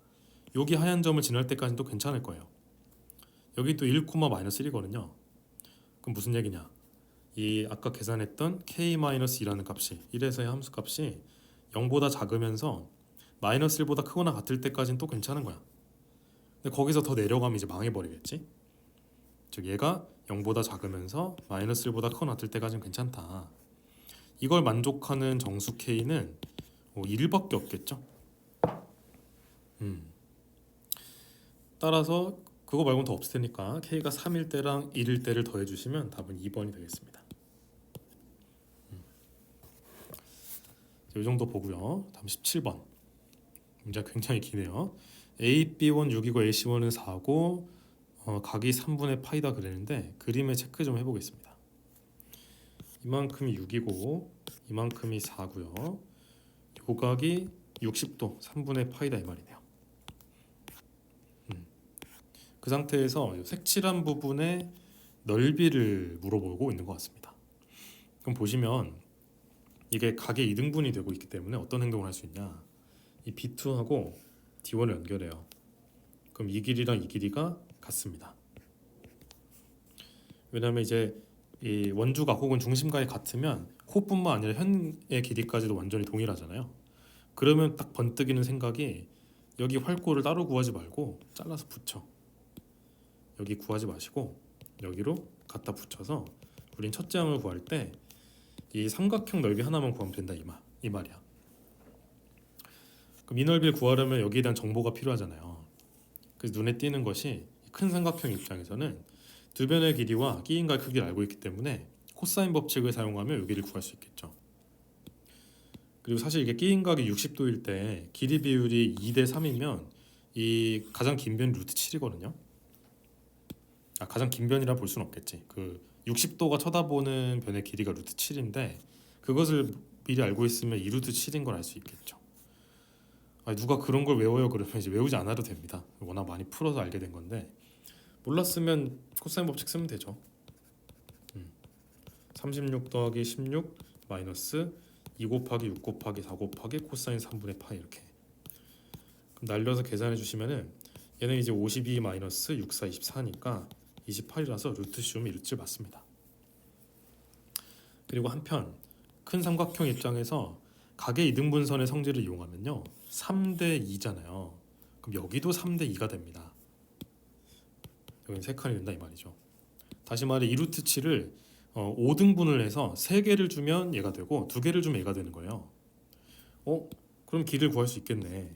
여기 하얀 점을 지날 때까지는 또 괜찮을 거예요. 여기 또 1,-1이거든요. 그럼 무슨 얘기냐? 이 아까 계산했던 k-2라는 값이 1에서의 함수값이 0보다 작으면서 마이너스 1보다 크거나 같을 때까지는 또 괜찮은 거야. 근데 거기서 더 내려가면 이제 망해버리겠지? 즉 얘가 0보다 작으면서 마이너스 1보다 크거나 같을 때까지는 괜찮다. 이걸 만족하는 정수 k는 1밖에 없겠죠? 따라서 그거 말고는 더 없을 테니까 k가 3일 때랑 1일 때를 더해주시면 답은 2번이 되겠습니다. 이 정도 보고요. 다음 17번. 문제가 굉장히 기네요. A, B1 6이고 AC1은 4고 각이 3분의 파이다 그랬는데 그림에 체크 좀 해보겠습니다. 이만큼이 6이고 이만큼이 4고요. 요 각이 60도 3분의 파이다 이 말이네요. 그 상태에서 색칠한 부분의 넓이를 물어보고 있는 것 같습니다. 그럼 보시면 이게 각의 2등분이 되고 있기 때문에 어떤 행동을 할 수 있냐? 이 B2하고 D1을 연결해요. 그럼 이 길이랑 이 길이가 같습니다. 왜냐하면 이제 이 원주각 혹은 중심각이 같으면 코뿐만 아니라 현의 길이까지도 완전히 동일하잖아요. 그러면 딱 번뜩이는 생각이 여기 활골을 따로 구하지 말고 잘라서 붙여. 여기 구하지 마시고 여기로 갖다 붙여서 우린 첫째 항을 구할 때 이 삼각형 넓이 하나만 구하면 된다 이 말이야. 그럼 이 넓이를 구하려면 여기에 대한 정보가 필요하잖아요. 그래서 눈에 띄는 것이 큰 삼각형 입장에서는 두 변의 길이와 끼인갈 크기를 알고 있기 때문에 코사인 법칙을 사용하면 여기를 구할 수 있겠죠. 그리고 사실 이게 끼인각이 60도일 때 길이 비율이 2대 3이면 이 가장 긴 변이 루트 7이거든요. 가장 긴 변이라 볼 수는 없겠지. 그 60도가 쳐다보는 변의 길이가 루트 7인데 그것을 미리 알고 있으면 2루트 7인 걸 알 수 있겠죠. 누가 그런 걸 외워요? 그러면 이제 외우지 않아도 됩니다. 워낙 많이 풀어서 알게 된 건데 몰랐으면 코사인 법칙 쓰면 되죠. 36 더하기 16 마이너스 2 곱하기 6 곱하기 4 곱하기 코사인 3분의 파이 이렇게. 그럼 날려서 계산해 주시면은 얘는 이제 52 마이너스 6, 4, 24니까 28이라서 루트 씌우면 루트 7 맞습니다. 그리고 한편 큰 삼각형 입장에서 각의 이등분선의 성질을 이용하면요 3대 2잖아요. 그럼 여기도 3대 2가 됩니다. 여기는 3칸이 된다 이 말이죠. 다시 말해 2루트 7을 5등분을 해서 3개를 주면 얘가 되고 2개를 주면 얘가 되는 거예요. 그럼 길이를 구할 수 있겠네.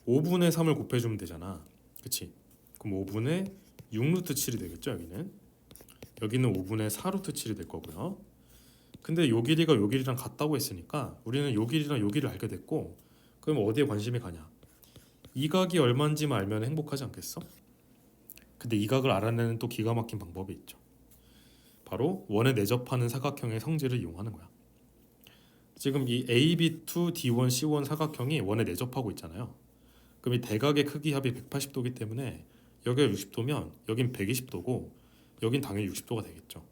5분의 3을 곱해주면 되잖아. 그치? 그럼 5분의 6루트 7이 되겠죠. 여기는 5분의 4루트 7이 될 거고요. 근데 요 길이가 요 길이랑 같다고 했으니까 우리는 요 길이랑 요 길이를 알게 됐고 그럼 어디에 관심이 가냐? 이 각이 얼마인지만 알면 행복하지 않겠어? 근데 이 각을 알아내는 또 기가 막힌 방법이 있죠. 바로 원에 내접하는 사각형의 성질을 이용하는 거야. 지금 이 AB2, D1, C1 사각형이 원에 내접하고 있잖아요. 그럼 이 대각의 크기 합이 180도이기 때문에 여기가 60도면 여긴 120도고 여긴 당연히 60도가 되겠죠.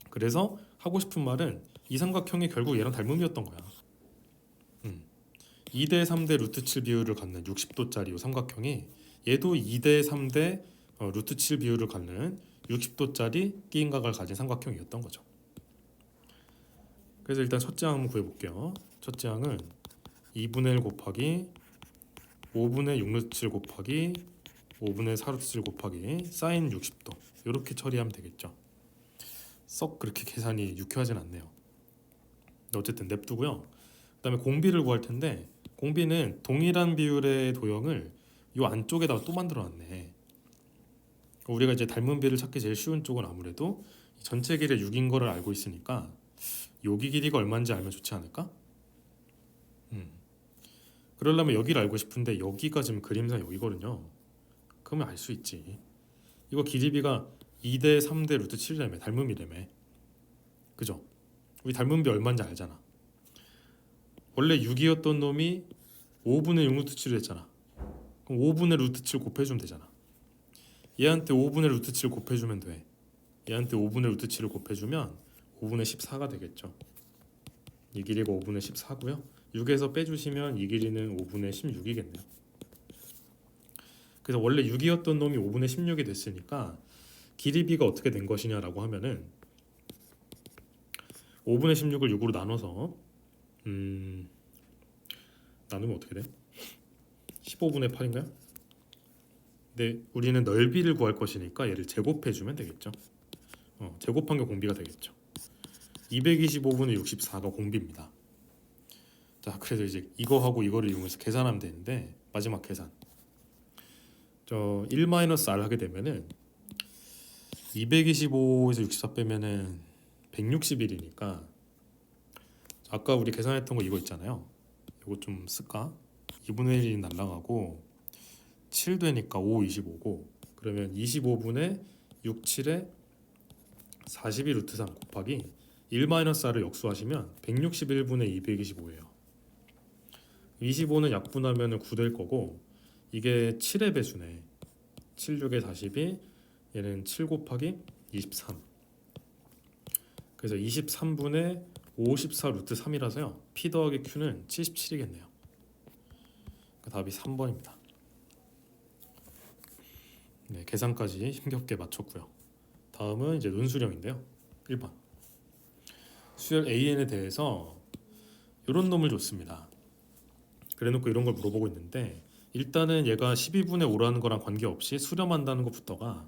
그래서 하고 싶은 말은 이 삼각형이 결국 얘랑 닮음이었던 거야. 2대 3대 루트 7 비율을 갖는 60도짜리 이 삼각형이 얘도 2대 3대 루트 7 비율을 갖는 60도짜리 끼인각을 가진 삼각형이었던 거죠. 그래서 일단 첫째 항 한번 구해볼게요. 첫째 항은 2분의 1 곱하기 5분의 6 루트 7 곱하기 5분의 4 루트 7 곱하기 사인 60도 이렇게 처리하면 되겠죠. 썩 그렇게 계산이 유쾌하진 않네요. 어쨌든 냅두고요. 그 다음에 공비를 구할 텐데 공비는 동일한 비율의 도형을 이 안쪽에다가 또 만들어놨네. 우리가 이제 닮은 비를 찾기 제일 쉬운 쪽은 아무래도 전체 길이 6인 거를 알고 있으니까 여기 길이가 얼마인지 알면 좋지 않을까? 그러려면 여기를 알고 싶은데 여기가 지금 그림상 여기거든요. 그러면 알 수 있지. 이거 길이비가 2대 3대 루트 7이라며 닮음이라며. 그죠? 우리 닮음비 얼마인지 알잖아. 원래 6이었던 놈이 5분의 6 루트 7을 했잖아. 그럼 5분의 루트 7 곱해주면 되잖아. 얘한테 5분의 루트 7 곱해주면 돼. 얘한테 5분의 루트 7을 곱해주면 5분의 14가 되겠죠. 이 길이가 5분의 14고요. 6에서 빼주시면 이 길이는 5분의 16이겠네요. 그래서 원래 6이었던 놈이 5분의 16이 됐으니까 길이비가 어떻게 된 것이냐라고 하면은 5분의 16을 6으로 나눠서 나누면 어떻게 돼? 15분의 8인가요? 근데 우리는 넓이를 구할 것이니까 얘를 제곱해주면 되겠죠. 제곱한 게 공비가 되겠죠. 225분의 64가 공비입니다. 자, 그래서 이제 이거하고 이거를 이용해서 계산하면 되는데 마지막 계산. 1-r 하게 되면은 225에서 64 빼면은 161이니까 아까 우리 계산했던 거 이거 있잖아요. 이거 좀 쓸까? 2분의 1이 날라가고 7 되니까 5, 25고 그러면 25분의 6, 7에 42 루트 3 곱하기 1-r을 역수하시면 161분의 225예요. 25는 약분하면 9 될 거고 이게 7의 배수네. 7, 6에 42 얘는 7 곱하기 23 그래서 23분의 54 루트 3이라서요 P 더하기 Q는 77이겠네요. 답이 3번입니다. 네, 계산까지 힘겹게 마쳤고요. 다음은 이제 논술형인데요. 1번 수열 AN에 대해서 이런 놈을 줬습니다. 그래놓고 이런 걸 물어보고 있는데 일단은 얘가 12분의 5라는 거랑 관계없이 수렴한다는 것부터가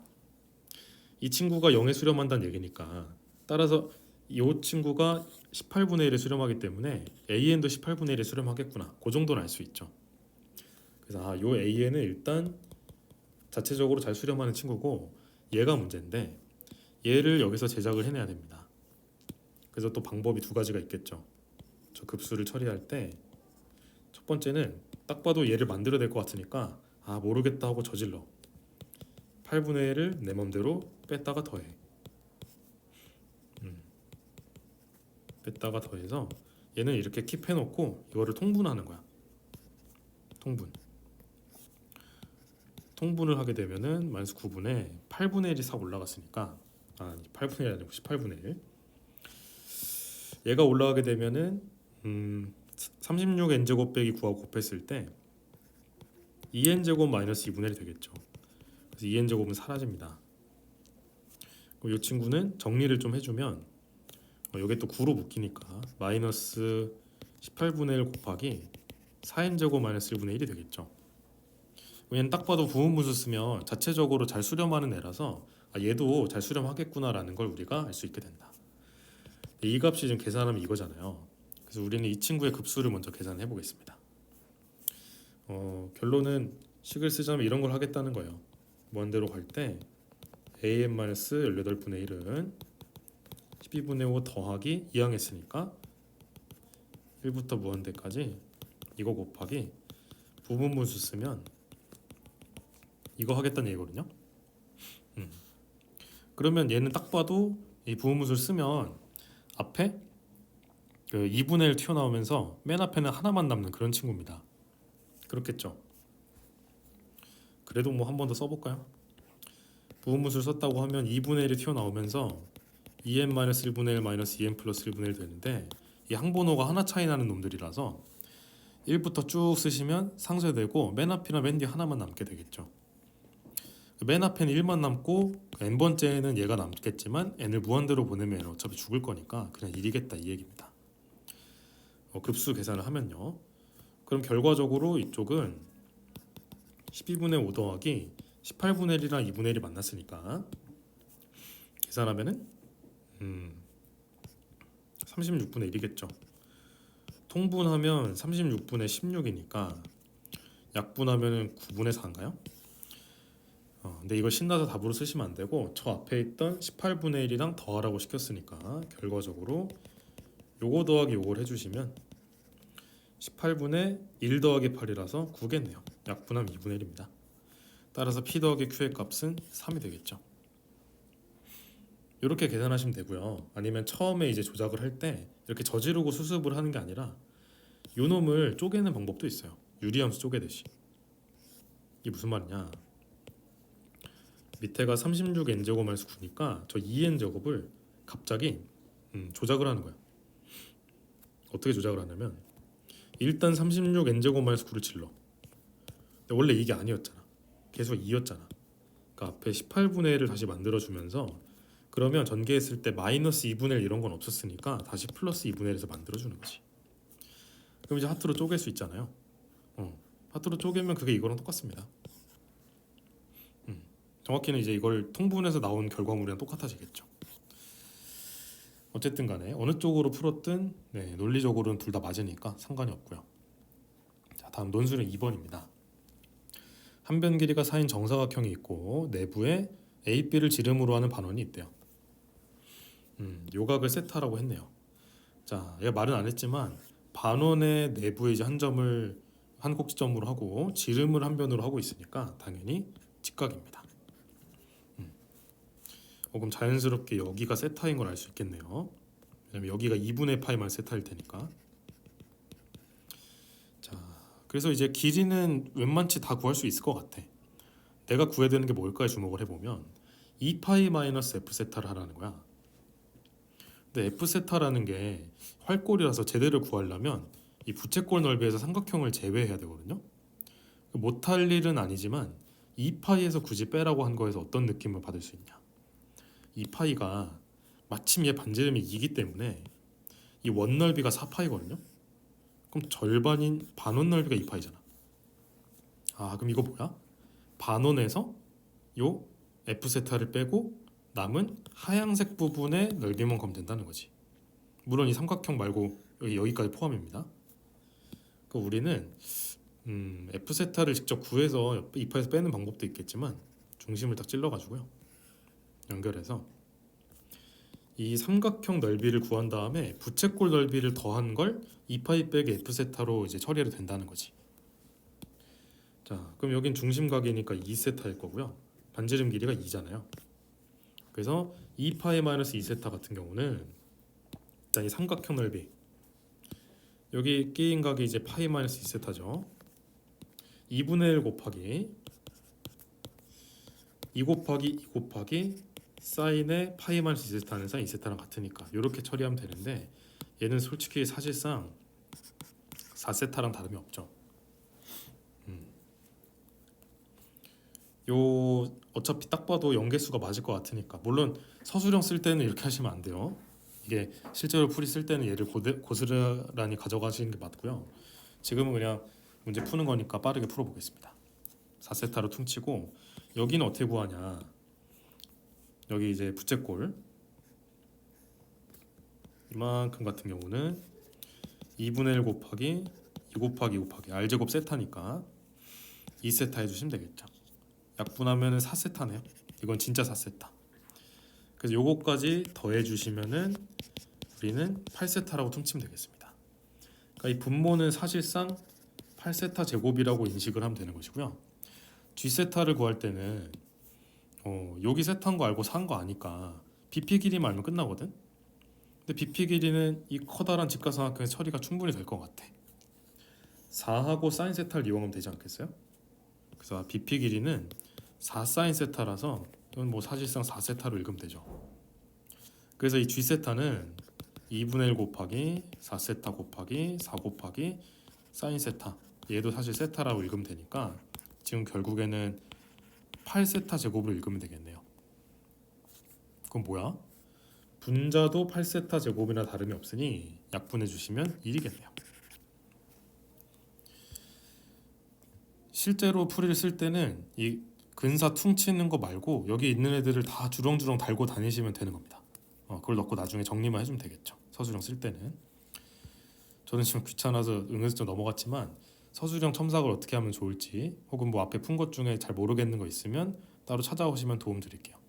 이 친구가 0에 수렴한다는 얘기니까 따라서 이 친구가 18분의 1에 수렴하기 때문에 AN도 18분의 1에 수렴하겠구나. 그 정도는 알 수 있죠. 그래서 이 AN은 일단 자체적으로 잘 수렴하는 친구고 얘가 문제인데 얘를 여기서 제작을 해내야 됩니다. 그래서 또 방법이 두 가지가 있겠죠. 저 급수를 처리할 때 첫 번째는 딱 봐도 얘를 만들어야 될 것 같으니까 모르겠다 하고 저질러 8분의 1을 내 맘대로 뺐다가 더해 뺐다가 더해서 얘는 이렇게 킵해놓고 이거를 통분하는 거야. 통분을 하게 되면은 마이너스 9분의 8분의 1이 싹 올라갔으니까 8분의 1이 아니고 18분의 1 얘가 올라가게 되면은 36n제곱 빼기 9하고 곱했을 때 2n제곱 마이너스 2분의 1이 되겠죠. 그래서 2n제곱은 사라집니다. 이 친구는 정리를 좀 해주면 이게 또 9로 묶이니까 마이너스 18분의 1 곱하기 4n제곱 마이너스 1분의 1이 되겠죠. 얘는 딱 봐도 부분분수 쓰면 자체적으로 잘 수렴하는 애라서 얘도 잘 수렴하겠구나 라는 걸 우리가 알 수 있게 된다. 이 값이 지금 계산하면 이거잖아요. 그래서 우리는 이 친구의 급수를 먼저 계산해 보겠습니다. 결론은 식을 쓰자면 이런 걸 하겠다는 거예요. 무한대로 갈 때 an-18분의 1은 12분의 5 더하기 2항 했으니까 1부터 무한대까지 이거 곱하기 부분분수 쓰면 이거 하겠다는 얘기거든요. 그러면 얘는 딱 봐도 이 부분분수를 쓰면 앞에 그 2분의 1 튀어나오면서 맨 앞에는 하나만 남는 그런 친구입니다. 그렇겠죠. 그래도 뭐 한 번 더 써볼까요? 부분분수를 썼다고 하면 2분의 1이 튀어나오면서 2n-1분의 1 마이너스 2n 플러스 1분의 1 되는데 이 항번호가 하나 차이 나는 놈들이라서 1부터 쭉 쓰시면 상쇄되고 맨 앞이나 맨 뒤 하나만 남게 되겠죠. 맨 앞에는 1만 남고 n번째는 얘가 남겠지만 n을 무한대로 보내면 어차피 죽을 거니까 그냥 1이겠다 이 얘기입니다. 급수 계산을 하면요. 그럼 결과적으로 이쪽은 12분의 5 더하기 18분의 1이랑 2분의 1이 만났으니까 계산하면은 36분의 1이겠죠. 통분하면 36분의 16이니까 약분하면 9분의 4인가요? 근데 이걸 신나서 답으로 쓰시면 안 되고 저 앞에 있던 18분의 1이랑 더하라고 시켰으니까 결과적으로 요거 더하기 요걸 해주시면 18분의 1 더하기 8이라서 9겠네요. 약분하면 2분의 1입니다. 따라서 P 더하기 Q의 값은 3이 되겠죠. 이렇게 계산하시면 되고요. 아니면 처음에 이제 조작을 할 때 이렇게 저지르고 수습을 하는 게 아니라 요 놈을 쪼개는 방법도 있어요. 유리함수 쪼개듯이. 이게 무슨 말이냐? 밑에가 36n제곱 마이너스 9니까 저 2n제곱을 갑자기 조작을 하는 거예요. 어떻게 조작을 하냐면 일단 36n제곱 마이너스 9를 질러. 근데 원래 이게 아니었잖아. 계속 2였잖아. 그러니까 앞에 18분의 1을 다시 만들어주면서 그러면 전개했을 때 마이너스 2분의 1 이런 건 없었으니까 다시 플러스 2분의 1에서 만들어주는 거지. 그럼 이제 하트로 쪼갤 수 있잖아요. 하트로 쪼개면 그게 이거랑 똑같습니다. 정확히는 이제 이걸 통분해서 나온 결과물이랑 똑같아지겠죠. 어쨌든 간에 어느 쪽으로 풀었든 논리적으로는 둘 다 맞으니까 상관이 없고요. 자, 다음 논술은 2번입니다. 한 변 길이가 4인 정사각형이 있고 내부에 A, B를 지름으로 하는 반원이 있대요. 요각을 세타라고 했네요. 자, 얘가 말은 안 했지만 반원의 내부에 이제 한 점을 한 꼭지점으로 하고 지름을 한 변으로 하고 있으니까 당연히 직각입니다. 그럼 자연스럽게 여기가 세타인 걸 알 수 있겠네요. 왜냐면 여기가 2분의 파이만 세타일 테니까. 자, 그래서 이제 길이는 웬만치 다 구할 수 있을 것 같아. 내가 구해야 되는 게 뭘까에 주목을 해보면 2파이 마이너스 f 세타를 하라는 거야. 근데 f 세타라는 게 활골이라서 제대로 구하려면 이 부채꼴 넓이에서 삼각형을 제외해야 되거든요. 못할 일은 아니지만 2파이에서 굳이 빼라고 한 거에서 어떤 느낌을 받을 수 있냐. 이 파이가 마침 얘 반지름이 2이기 때문에 이 원 넓이가 4파이거든요. 그럼 절반인 반원 넓이가 2파이잖아. 그럼 이거 뭐야? 반원에서 요 F세타를 빼고 남은 하얀색 부분의 넓이만 구하면 된다는 거지. 물론 이 삼각형 말고 여기까지 포함입니다. 그러니까 우리는 F세타를 직접 구해서 2파에서 빼는 방법도 있겠지만 중심을 딱 찔러가지고요. 연결해서 이 삼각형 넓이를 구한 다음에 부채꼴 넓이를 더한 걸 2파이 빼기 F세타로 이제 처리해도 된다는 거지. 자, 그럼 여긴 중심각이니까 2세타일 거고요. 반지름 길이가 2잖아요. 그래서 2파이 마이너스 2세타 같은 경우는 일단 이 삼각형 넓이 여기 끼인 각이 이제 파이 마이너스 2세타죠. 2분의 1 곱하기 2 곱하기 2 곱하기 사인의 파이 마이너스 2세타는 사인 2세타랑 같으니까 이렇게 처리하면 되는데 얘는 솔직히 사실상 4세타랑 다름이 없죠. 요 어차피 딱 봐도 연계수가 맞을 것 같으니까 물론 서술형 쓸 때는 이렇게 하시면 안 돼요. 이게 실제로 풀이 쓸 때는 얘를 고스란히 가져가시는 게 맞고요. 지금은 그냥 문제 푸는 거니까 빠르게 풀어보겠습니다. 4세타로 퉁치고 여기는 어떻게 구하냐. 여기 이제 부채꼴 이만큼 같은 경우는 2분의 1 곱하기 2 곱하기 2 곱하기 R제곱 세타니까 2세타 해주시면 되겠죠. 약분하면 4세타네요. 이건 진짜 4세타. 그래서 요거까지 더해주시면은 우리는 8세타라고 퉁치면 되겠습니다. 그러니까 이 분모는 사실상 8세타 제곱이라고 인식을 하면 되는 것이고요. G세타를 구할 때는 여기 세타인 거 알고 산 거 아니까 BP 길이만 알면 끝나거든. 근데 BP 길이는 이 커다란 직각삼각형의 처리가 충분히 될 것 같아. 4하고 사인 세타를 이용하면 되지 않겠어요? 그래서 BP 길이는 4 사인 세타라서 이건 뭐 사실상 4세타로 읽으면 되죠. 그래서 이 G세타는 2분의 1 곱하기 4세타 곱하기 4 곱하기 사인 세타, 얘도 사실 세타라고 읽으면 되니까 지금 결국에는 8세타 제곱을 읽으면 되겠네요. 그럼 뭐야? 분자도 8세타 제곱이나 다름이 없으니 약분해 주시면 1이겠네요. 실제로 풀이를 쓸 때는 이 근사 퉁치는 거 말고 여기 있는 애들을 다 주렁주렁 달고 다니시면 되는 겁니다. 그걸 넣고 나중에 정리만 해주면 되겠죠. 서술형 쓸 때는. 저는 지금 귀찮아서 은근슬쩍 넘어갔지만 서술형 첨삭을 어떻게 하면 좋을지 혹은 뭐 앞에 푼 것 중에 잘 모르겠는 거 있으면 따로 찾아오시면 도움 드릴게요.